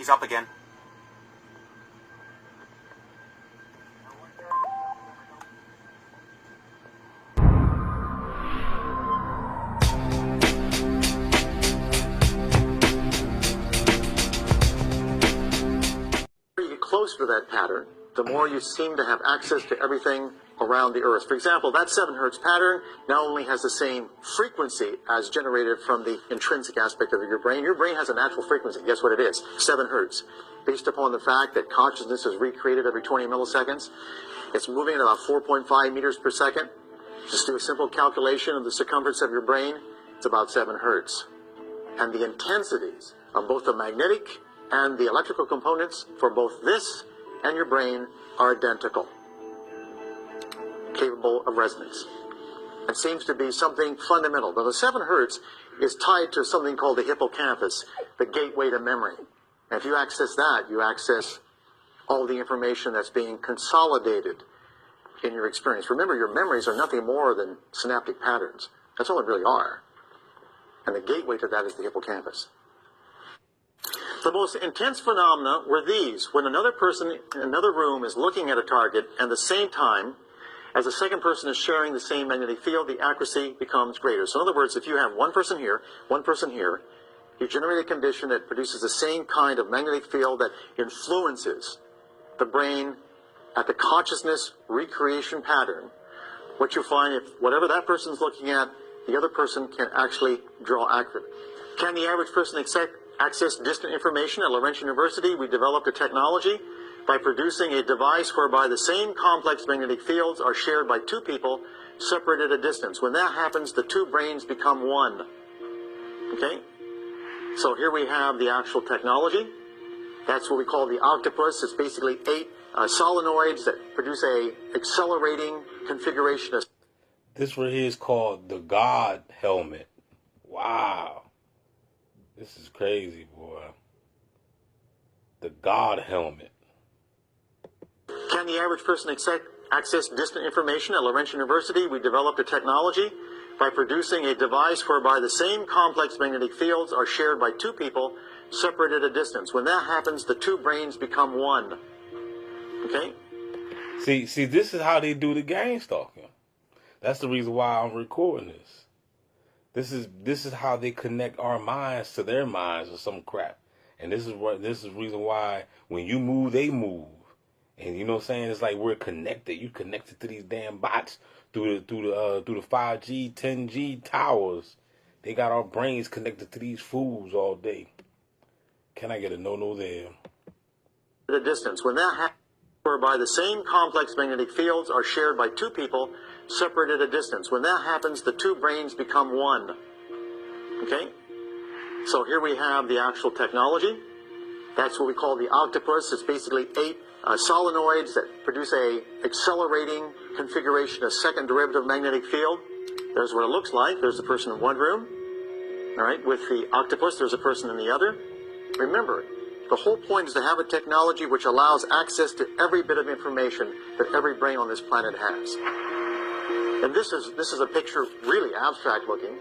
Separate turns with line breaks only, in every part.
He's up again.
The more you get closer to that pattern, the more you seem to have access to everything around the Earth. For example, that 7 hertz pattern not only has the same frequency as generated from the intrinsic aspect of your brain. Your brain has a natural frequency. Guess what it is? 7 hertz. Based upon the fact that consciousness is recreated every 20 milliseconds, it's moving at about 4.5 meters per second. Just do a simple calculation of the circumference of your brain. It's about 7 hertz. And the intensities of both the magnetic and the electrical components for both this and your brain are identical, capable of resonance. It seems to be something fundamental. Now, the 7 hertz is tied to something called the hippocampus, the gateway to memory. And if you access that, you access all the information that's being consolidated in your experience. Remember, your memories are nothing more than synaptic patterns. That's all they really are. And the gateway to that is the hippocampus. The most intense phenomena were these: when another person in another room is looking at a target, and at the same time as the second person is sharing the same magnetic field, the accuracy becomes greater. So in other words, if you have one person here, you generate a condition that produces the same kind of magnetic field that influences the brain at the consciousness recreation pattern. What you find, if whatever that person's looking at, the other person can actually draw accurately. Can the average person access distant information? At Laurentian University, we developed a technology by producing a device whereby the same complex magnetic fields are shared by 2 people separated at a distance. When that happens, the 2 brains become one. Okay? So here we have the actual technology. That's what we call the octopus. It's basically 8 solenoids that produce a accelerating configuration of...
This right here is called the God helmet. Wow. This is crazy, boy. The God helmet.
Can the average person access distant information? At Laurentian University, we developed a technology by producing a device whereby the same complex magnetic fields are shared by 2 people separated at a distance. When that happens, the 2 brains become one. Okay?
See, this is how they do the gang stalking. That's the reason why I'm recording this. This is how they connect our minds to their minds or some crap. And this is the reason why when you move, they move. And you know what I'm saying? It's like we're connected. You connected to these damn bots through the 5G, 10G towers. They got our brains connected to these fools all day. Can I get a no there?
The distance. When that happens, whereby the same complex magnetic fields are shared by 2 people separated at a distance. When that happens, the 2 brains become one. Okay? So here we have the actual technology. That's what we call the octopus. It's basically 8 solenoids that produce a accelerating configuration, a second derivative magnetic field. There's what it looks like. There's a person in one room. All right, with the octopus, there's a person in the other. Remember, the whole point is to have a technology which allows access to every bit of information that every brain on this planet has. And this is a picture really abstract looking.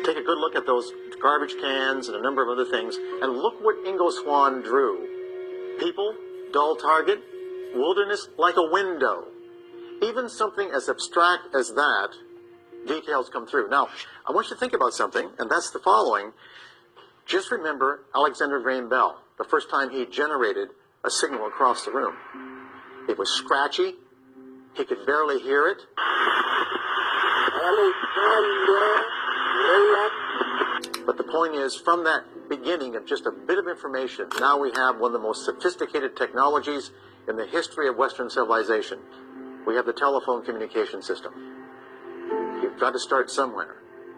Take a good look at those garbage cans and a number of other things, and look what Ingo Swann drew. People, dull target, wilderness like a window. Even something as abstract as that, details come through. Now, I want you to think about something, and that's the following. Just remember Alexander Graham Bell, the first time he generated a signal across the room. It was scratchy. He could barely hear it. But the point is, from that beginning of just a bit of information, now we have one of the most sophisticated technologies in the history of Western civilization. We have the telephone communication system. You've got to start somewhere,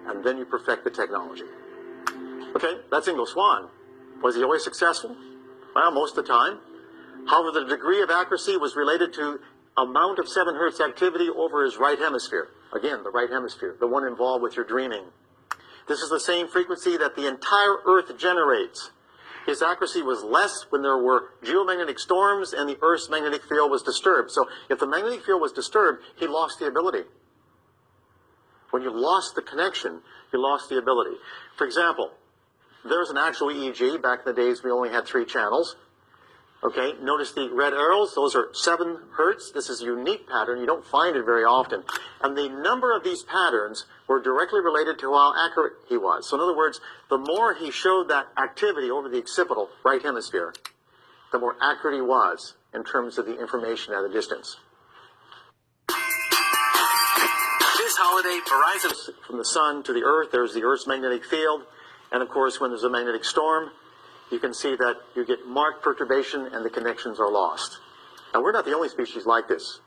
and then you perfect the technology. Okay, that's Ingo Swann. Was he always successful? Well, most of the time. However, the degree of accuracy was related to amount of 7 hertz activity over his right hemisphere. Again, the right hemisphere, the one involved with your dreaming. This is the same frequency that the entire Earth generates. His accuracy was less when there were geomagnetic storms and the Earth's magnetic field was disturbed. So if the magnetic field was disturbed, he lost the ability. When you lost the connection, you lost the ability. For example, There's an actual EEG. Back in the days, we only had 3 channels. Okay, notice the red arrows. Those are 7 hertz. This is a unique pattern. You don't find it very often. And the number of these patterns were directly related to how accurate he was. So in other words, the more he showed that activity over the occipital right hemisphere, the more accurate he was in terms of the information at a distance.
This holiday, Verizon...
From the sun to the earth, there's the Earth's magnetic field. And of course, when there's a magnetic storm, you can see that you get marked perturbation and the connections are lost. Now, we're not the only species like this.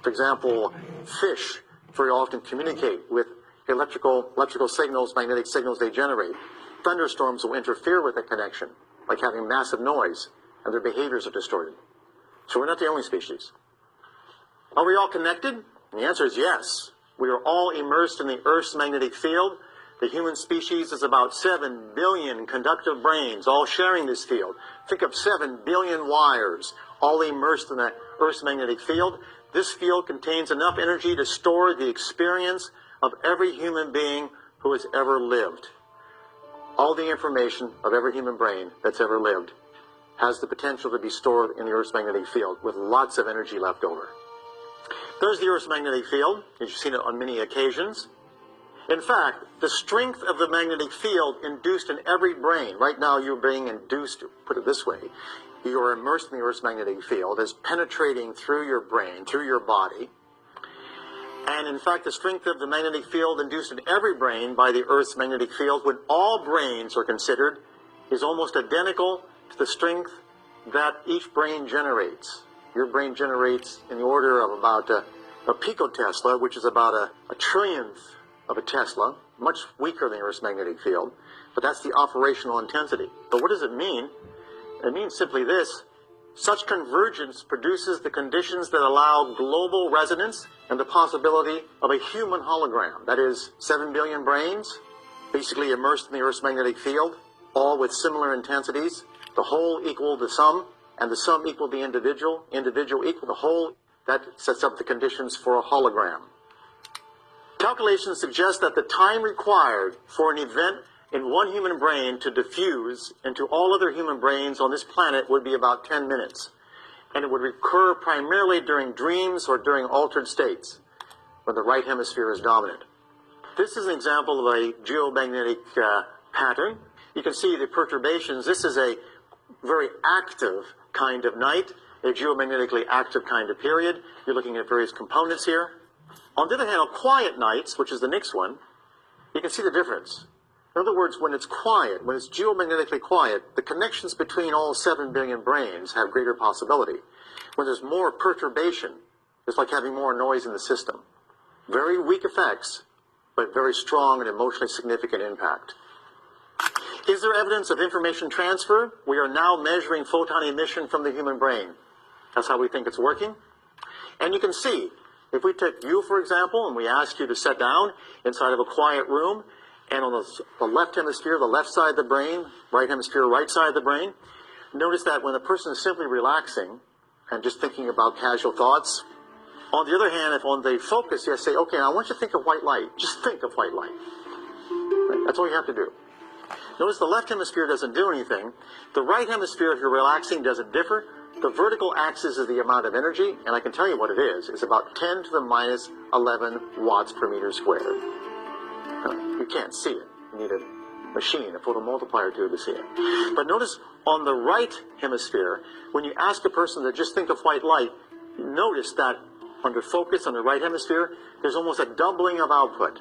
For example, fish very often communicate with electrical signals, magnetic signals they generate. Thunderstorms will interfere with the connection, like having massive noise, and their behaviors are distorted. So we're not the only species. Are we all connected? And the answer is yes. We are all immersed in the Earth's magnetic field. The human species is about 7 billion conductive brains, all sharing this field. Think of 7 billion wires, all immersed in the Earth's magnetic field. This field contains enough energy to store the experience of every human being who has ever lived. All the information of every human brain that's ever lived has the potential to be stored in the Earth's magnetic field with lots of energy left over. There's the Earth's magnetic field. You've seen it on many occasions. In fact, the strength of the magnetic field induced in every brain, right now you're being induced, put it this way, you are immersed in the Earth's magnetic field, is penetrating through your brain, through your body. And in fact, the strength of the magnetic field induced in every brain by the Earth's magnetic field, when all brains are considered, is almost identical to the strength that each brain generates. Your brain generates in the order of about a picotesla, which is about a trillionth of a Tesla, much weaker than the Earth's magnetic field, but that's the operational intensity. But what does it mean? It means simply this: such convergence produces the conditions that allow global resonance and the possibility of a human hologram. That is, 7 billion brains, basically immersed in the Earth's magnetic field, all with similar intensities, the whole equal the sum, and the sum equal the individual, individual equal the whole. That sets up the conditions for a hologram. Calculations suggest that the time required for an event in one human brain to diffuse into all other human brains on this planet would be about 10 minutes. And it would occur primarily during dreams or during altered states, when the right hemisphere is dominant. This is an example of a geomagnetic pattern. You can see the perturbations. This is a very active kind of night, a geomagnetically active kind of period. You're looking at various components here. On the other hand, on quiet nights, which is the next one, you can see the difference. In other words, when it's quiet, when it's geomagnetically quiet, the connections between all 7 billion brains have greater possibility. When there's more perturbation, it's like having more noise in the system. Very weak effects, but very strong and emotionally significant impact. Is there evidence of information transfer? We are now measuring photon emission from the human brain. That's how we think it's working. And you can see, if we took you, for example, and we asked you to sit down inside of a quiet room, and on the left hemisphere, the left side of the brain, right hemisphere, right side of the brain, notice that when the person is simply relaxing and just thinking about casual thoughts, on the other hand, if on the focus, you say, okay, I want you to think of white light. Just think of white light. Right? That's all you have to do. Notice the left hemisphere doesn't do anything. The right hemisphere, if you're relaxing, doesn't differ. The vertical axis is the amount of energy, and I can tell you what it is. It's about 10 to the minus 11 watts per meter squared. You can't see it. You need a machine, a photomultiplier to see it. But notice on the right hemisphere, when you ask a person to just think of white light, notice that under focus on the right hemisphere, there's almost a doubling of output.